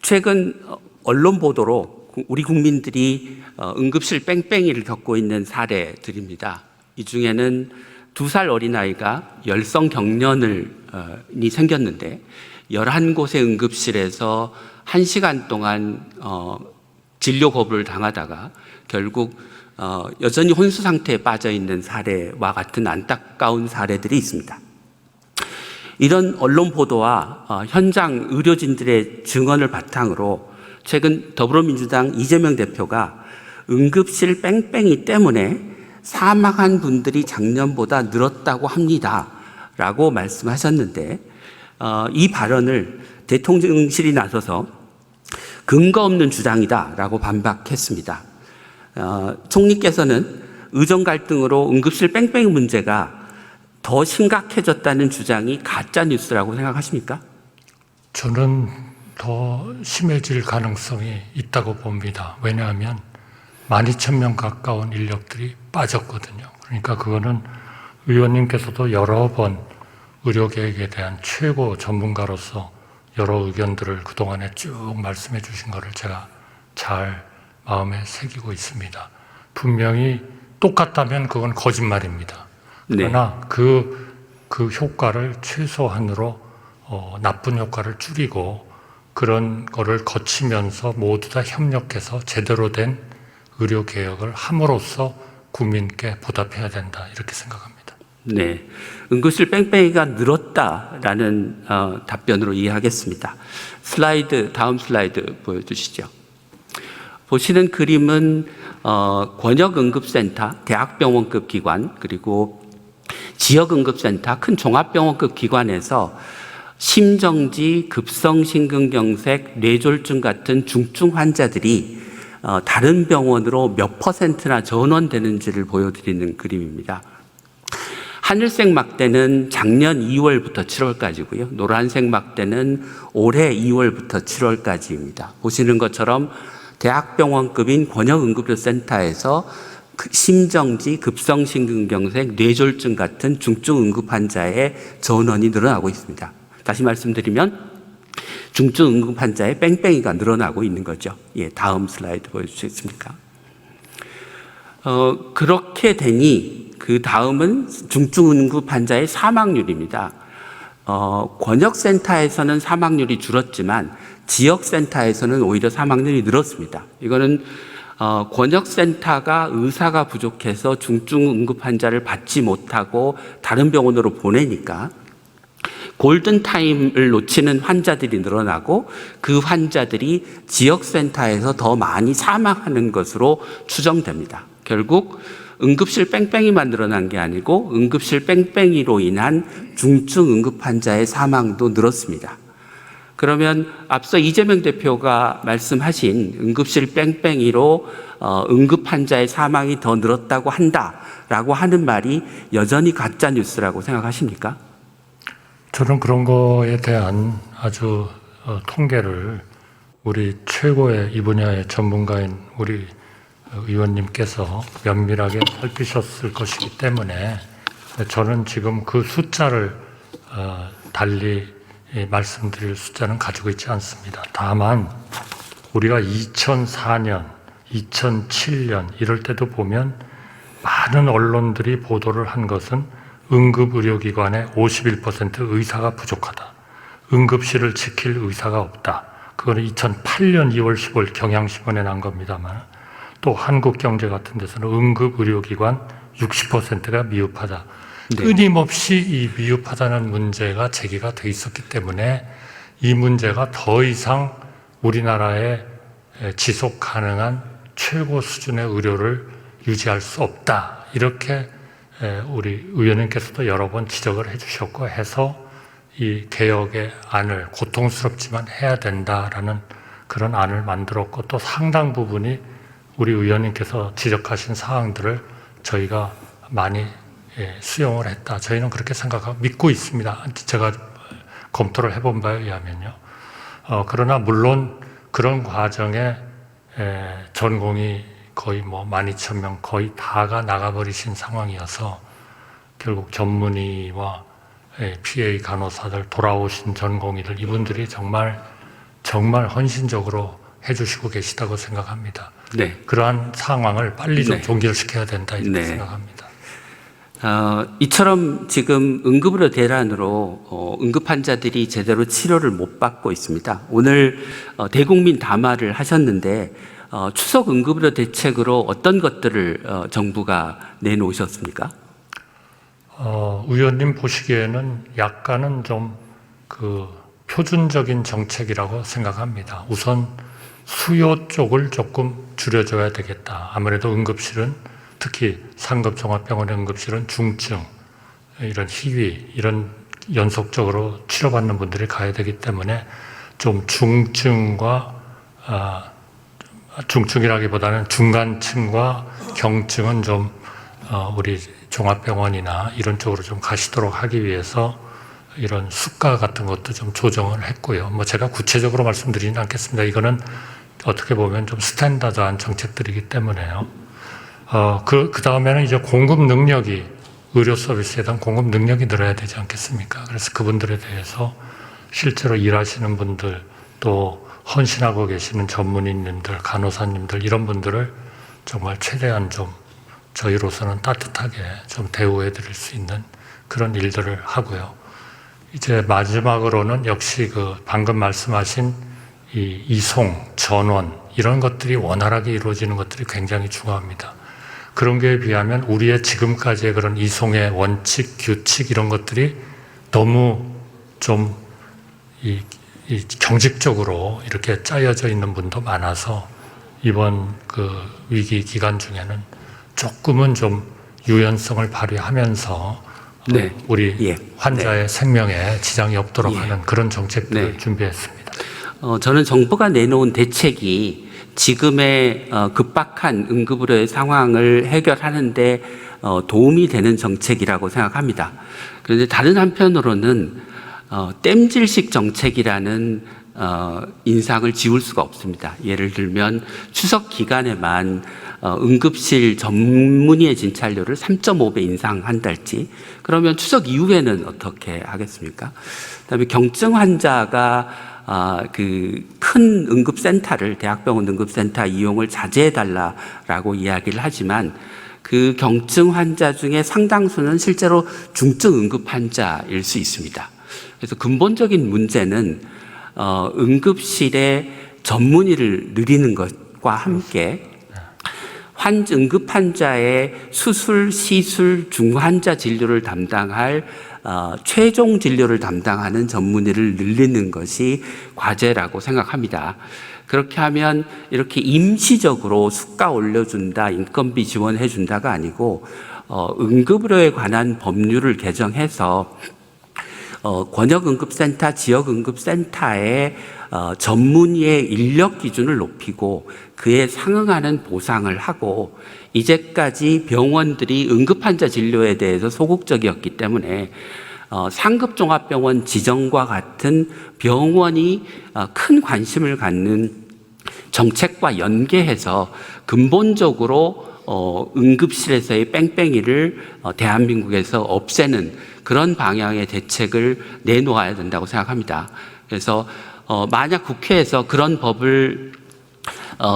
최근 언론 보도로 우리 국민들이 응급실 뺑뺑이를 겪고 있는 사례들입니다. 이 중에는 2살 어린아이가 열성 경련이 생겼는데 11곳의 응급실에서 1시간 동안 진료 거부를 당하다가 결국 여전히 혼수 상태에 빠져 있는 사례와 같은 안타까운 사례들이 있습니다. 이런 언론 보도와 현장 의료진들의 증언을 바탕으로 최근 더불어민주당 이재명 대표가 응급실 뺑뺑이 때문에 사망한 분들이 작년보다 늘었다고 합니다 라고 말씀하셨는데, 이 발언을 대통령실이 나서서 근거 없는 주장이다 라고 반박했습니다. 총리께서는 의정 갈등으로 응급실 뺑뺑이 문제가 더 심각해졌다는 주장이 가짜 뉴스라고 생각하십니까? 저는 더 심해질 가능성이 있다고 봅니다. 왜냐하면 12,000명 가까운 인력들이 빠졌거든요. 그러니까 그거는 의원님께서도 여러 번 의료계획에 대한 최고 전문가로서 여러 의견들을 그동안에 쭉 말씀해 주신 것을 제가 잘 마음에 새기고 있습니다. 분명히 똑같다면 그건 거짓말입니다. 그러나 그 효과를 최소한으로 나쁜 효과를 줄이고 그런 거를 거치면서 모두 다 협력해서 제대로 된 의료개혁을 함으로써 국민께 보답해야 된다 이렇게 생각합니다. 네, 응급실 뺑뺑이가 늘었다라는 답변으로 이해하겠습니다. 다음 슬라이드 보여주시죠. 보시는 그림은 권역응급센터, 대학병원급 기관, 그리고 지역응급센터, 큰 종합병원급 기관에서 심정지, 급성심근경색, 뇌졸중 같은 중증 환자들이 다른 병원으로 몇 %나 전원되는지를 보여드리는 그림입니다. 하늘색 막대는 작년 2월부터 7월까지고요. 노란색 막대는 올해 2월부터 7월까지입니다. 보시는 것처럼 대학병원급인 권역응급센터에서 심정지, 급성심근경색, 뇌졸중 같은 중증 응급 환자의 전원이 늘어나고 있습니다. 다시 말씀드리면 중증 응급 환자의 뺑뺑이가 늘어나고 있는 거죠. 예, 다음 슬라이드 보여주시겠습니까? 그렇게 되니 그 다음은 중증 응급 환자의 사망률입니다. 권역센터에서는 사망률이 줄었지만 지역센터에서는 오히려 사망률이 늘었습니다. 이거는 권역센터가 의사가 부족해서 중증 응급 환자를 받지 못하고 다른 병원으로 보내니까 골든타임을 놓치는 환자들이 늘어나고 그 환자들이 지역센터에서 더 많이 사망하는 것으로 추정됩니다. 결국 응급실 뺑뺑이만 늘어난 게 아니고 응급실 뺑뺑이로 인한 중증 응급 환자의 사망도 늘었습니다. 그러면 앞서 이재명 대표가 말씀하신 응급실 뺑뺑이로 응급 환자의 사망이 더 늘었다고 한다라고 하는 말이 여전히 가짜 뉴스라고 생각하십니까? 저는 그런 거에 대한 아주 통계를 우리 최고의 이 분야의 전문가인 우리 의원님께서 면밀하게 살피셨을 것이기 때문에 저는 지금 그 숫자를 달리 말씀드릴 숫자는 가지고 있지 않습니다. 다만 우리가 2004년, 2007년 이럴 때도 보면 많은 언론들이 보도를 한 것은 응급의료기관의 51% 의사가 부족하다. 응급실을 지킬 의사가 없다. 그거는 2008년 2월 15일 경향신문에 난 겁니다만 또 한국경제 같은 데서는 응급의료기관 60%가 미흡하다. 네. 끊임없이 이 미흡하다는 문제가 제기가 돼 있었기 때문에 이 문제가 더 이상 우리나라에 지속 가능한 최고 수준의 의료를 유지할 수 없다. 이렇게 우리 의원님께서도 여러 번 지적을 해주셨고 해서 이 개혁의 안을 고통스럽지만 해야 된다라는 그런 안을 만들었고 또 상당 부분이 우리 의원님께서 지적하신 사항들을 저희가 많이 수용을 했다. 저희는 그렇게 생각하고 믿고 있습니다. 제가 검토를 해본 바에 의하면요. 그러나 물론 그런 과정에 전공이 거의 12,000명 거의 다가 나가버리신 상황이어서 결국 전문의와 PA 간호사들 돌아오신 전공의들 이분들이 정말 정말 헌신적으로 해주시고 계시다고 생각합니다. 네. 그러한 상황을 빨리 좀 네. 종결시켜야 된다 이렇게 네. 생각합니다. 이처럼 지금 응급의료 대란으로 응급 환자들이 제대로 치료를 못 받고 있습니다. 오늘 대국민 담화를 하셨는데 추석 응급의료 대책으로 어떤 것들을 정부가 내놓으셨습니까? 의원님 보시기에는 약간은 좀 그 표준적인 정책이라고 생각합니다. 우선 수요 쪽을 조금 줄여줘야 되겠다. 아무래도 응급실은 특히 상급종합병원의 응급실은 중증, 이런 희위, 이런 연속적으로 치료받는 분들이 가야 되기 때문에 좀 중증과 중증이라기보다는 중간층과 경증은 좀 우리 종합병원이나 이런 쪽으로 좀 가시도록 하기 위해서 이런 수가 같은 것도 좀 조정을 했고요. 뭐 제가 구체적으로 말씀드리진 않겠습니다. 이거는 어떻게 보면 좀 스탠다드한 정책들이기 때문에요. 그 다음에는 이제 공급 능력이, 의료 서비스에 대한 공급 능력이 늘어야 되지 않겠습니까? 그래서 그분들에 대해서 실제로 일하시는 분들, 또 헌신하고 계시는 전문의님들, 간호사님들, 이런 분들을 정말 최대한 좀 저희로서는 따뜻하게 좀 대우해 드릴 수 있는 그런 일들을 하고요. 이제 마지막으로는 역시 그 방금 말씀하신 이 이송, 전원, 이런 것들이 원활하게 이루어지는 것들이 굉장히 중요합니다. 그런 거에 비하면 우리의 지금까지의 그런 이송의 원칙, 규칙 이런 것들이 너무 좀 이 경직적으로 이렇게 짜여져 있는 분도 많아서 이번 그 위기 기간 중에는 조금은 좀 유연성을 발휘하면서 네. 우리 환자의 생명에 지장이 없도록 하는 그런 정책들을 네. 준비했습니다. 저는 정부가 내놓은 대책이 지금의 급박한 응급의료의 상황을 해결하는데 도움이 되는 정책이라고 생각합니다. 그런데 다른 한편으로는 땜질식 정책이라는 인상을 지울 수가 없습니다. 예를 들면 추석 기간에만 응급실 전문의의 진찰료를 3.5배 인상한달지, 그러면 추석 이후에는 어떻게 하겠습니까? 그다음에 경증 환자가 그 큰 응급센터를, 대학병원 응급센터 이용을 자제해달라라고 이야기를 하지만 그 경증 환자 중에 상당수는 실제로 중증 응급 환자일 수 있습니다. 그래서 근본적인 문제는 응급실의 전문의를 늘리는 것과 함께 응급 환자의 수술, 시술, 중환자 진료를 담당할 최종 진료를 담당하는 전문의를 늘리는 것이 과제라고 생각합니다. 그렇게 하면 이렇게 임시적으로 수가 올려준다, 인건비 지원해준다가 아니고 응급의료에 관한 법률을 개정해서 권역응급센터, 지역응급센터의 전문의의 인력 기준을 높이고 그에 상응하는 보상을 하고, 이제까지 병원들이 응급환자 진료에 대해서 소극적이었기 때문에 상급종합병원 지정과 같은 병원이 큰 관심을 갖는 정책과 연계해서 근본적으로 응급실에서의 뺑뺑이를 대한민국에서 없애는 그런 방향의 대책을 내놓아야 된다고 생각합니다. 그래서 만약 국회에서 그런 법을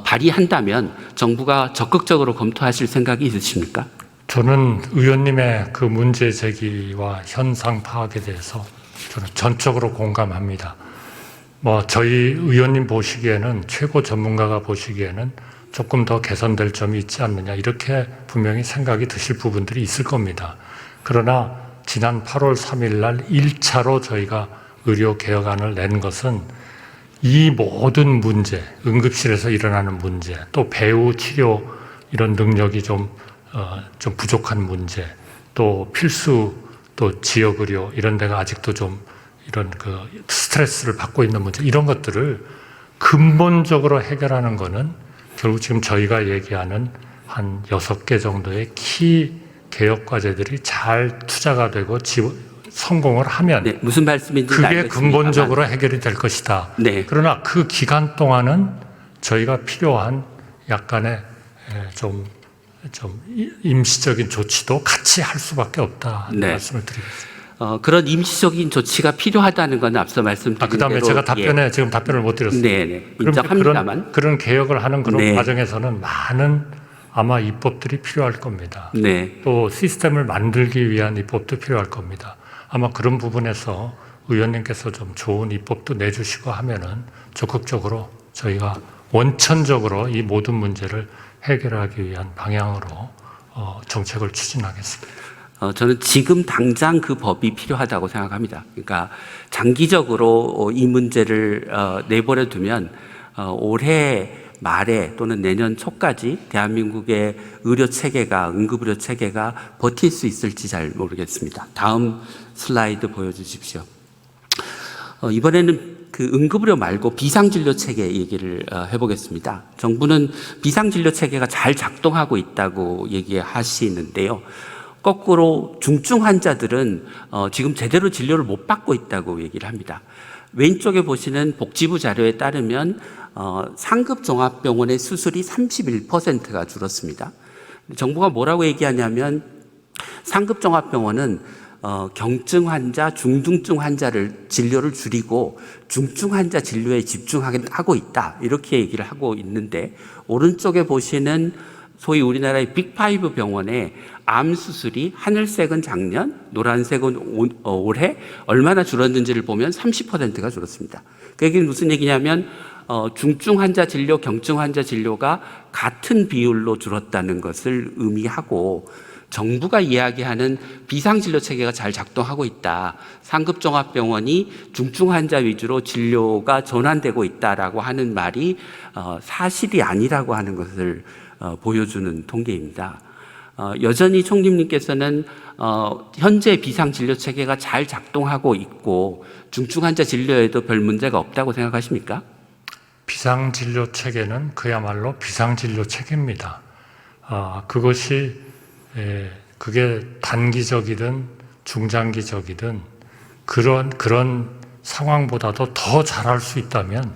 발의한다면 정부가 적극적으로 검토하실 생각이 있으십니까? 저는 의원님의 그 문제 제기와 현상 파악에 대해서 저는 전적으로 공감합니다. 뭐 저희 의원님 보시기에는, 최고 전문가가 보시기에는 조금 더 개선될 점이 있지 않느냐, 이렇게 분명히 생각이 드실 부분들이 있을 겁니다. 그러나 지난 8월 3일 날 1차로 저희가 의료개혁안을 낸 것은 이 모든 문제, 응급실에서 일어나는 문제, 또 배후 치료 이런 능력이 좀 부족한 문제, 또 필수, 또 지역의료 이런 데가 아직도 좀 이런 그 스트레스를 받고 있는 문제, 이런 것들을 근본적으로 해결하는 거는 결국 지금 저희가 얘기하는 한 6개 정도의 키 개혁 과제들이 잘 투자가 되고 성공을 하면, 네, 무슨 말씀인지 그게 알겠습니다만, 근본적으로 해결이 될 것이다. 네. 그러나 그 기간 동안은 저희가 필요한 약간의 좀 임시적인 조치도 같이 할 수밖에 없다. 네. 말씀을 드리겠습니다. 그런 임시적인 조치가 필요하다는 건 앞서 말씀드린 그다음에 대로 제가 답변에 지금 답변을 못 드렸습니다. 네, 그럼 인정합니다만 그런 개혁을 하는 그런 네. 과정에서는 많은 아마 입법들이 필요할 겁니다. 네, 또 시스템을 만들기 위한 입법도 필요할 겁니다. 아마 그런 부분에서 의원님께서 좀 좋은 입법도 내주시고 하면은 적극적으로 저희가 원천적으로 이 모든 문제를 해결하기 위한 방향으로 정책을 추진하겠습니다. 저는 지금 당장 그 법이 필요하다고 생각합니다. 그러니까 장기적으로 이 문제를 내버려 두면 올해 말에 또는 내년 초까지 대한민국의 의료 체계가 응급의료 체계가 버틸 수 있을지 잘 모르겠습니다. 다음 슬라이드 보여주십시오. 이번에는 그 응급의료 말고 비상진료 체계 얘기를 해보겠습니다. 정부는 비상진료 체계가 잘 작동하고 있다고 얘기하시는데요. 거꾸로 중증 환자들은 지금 제대로 진료를 못 받고 있다고 얘기를 합니다. 왼쪽에 보시는 복지부 자료에 따르면 상급 종합병원의 수술이 31%가 줄었습니다. 정부가 뭐라고 얘기하냐면 상급 종합병원은 경증 환자, 중등증 환자를 진료를 줄이고 중증 환자 진료에 집중하고 있다. 이렇게 얘기를 하고 있는데 오른쪽에 보시는 소위 우리나라의 빅5 병원의 암 수술이 하늘색은 작년, 노란색은 올해 얼마나 줄었는지를 보면 30%가 줄었습니다. 그게 무슨 얘기냐면 중증 환자 진료, 경증 환자 진료가 같은 비율로 줄었다는 것을 의미하고 정부가 이야기하는 비상진료 체계가 잘 작동하고 있다. 상급종합병원이 중증 환자 위주로 진료가 전환되고 있다라고 하는 말이 사실이 아니라고 하는 것을 보여주는 통계입니다. 여전히 총리님께서는 현재 비상진료 체계가 잘 작동하고 있고 중증 환자 진료에도 별 문제가 없다고 생각하십니까? 비상진료 체계는 그야말로 비상진료 체계입니다. 그게 단기적이든 중장기적이든 그런 상황보다도 더 잘할 수 있다면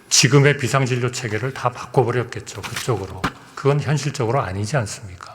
지금의 비상진료 체계를 다 바꿔버렸겠죠. 그쪽으로. 그건 현실적으로 아니지 않습니까?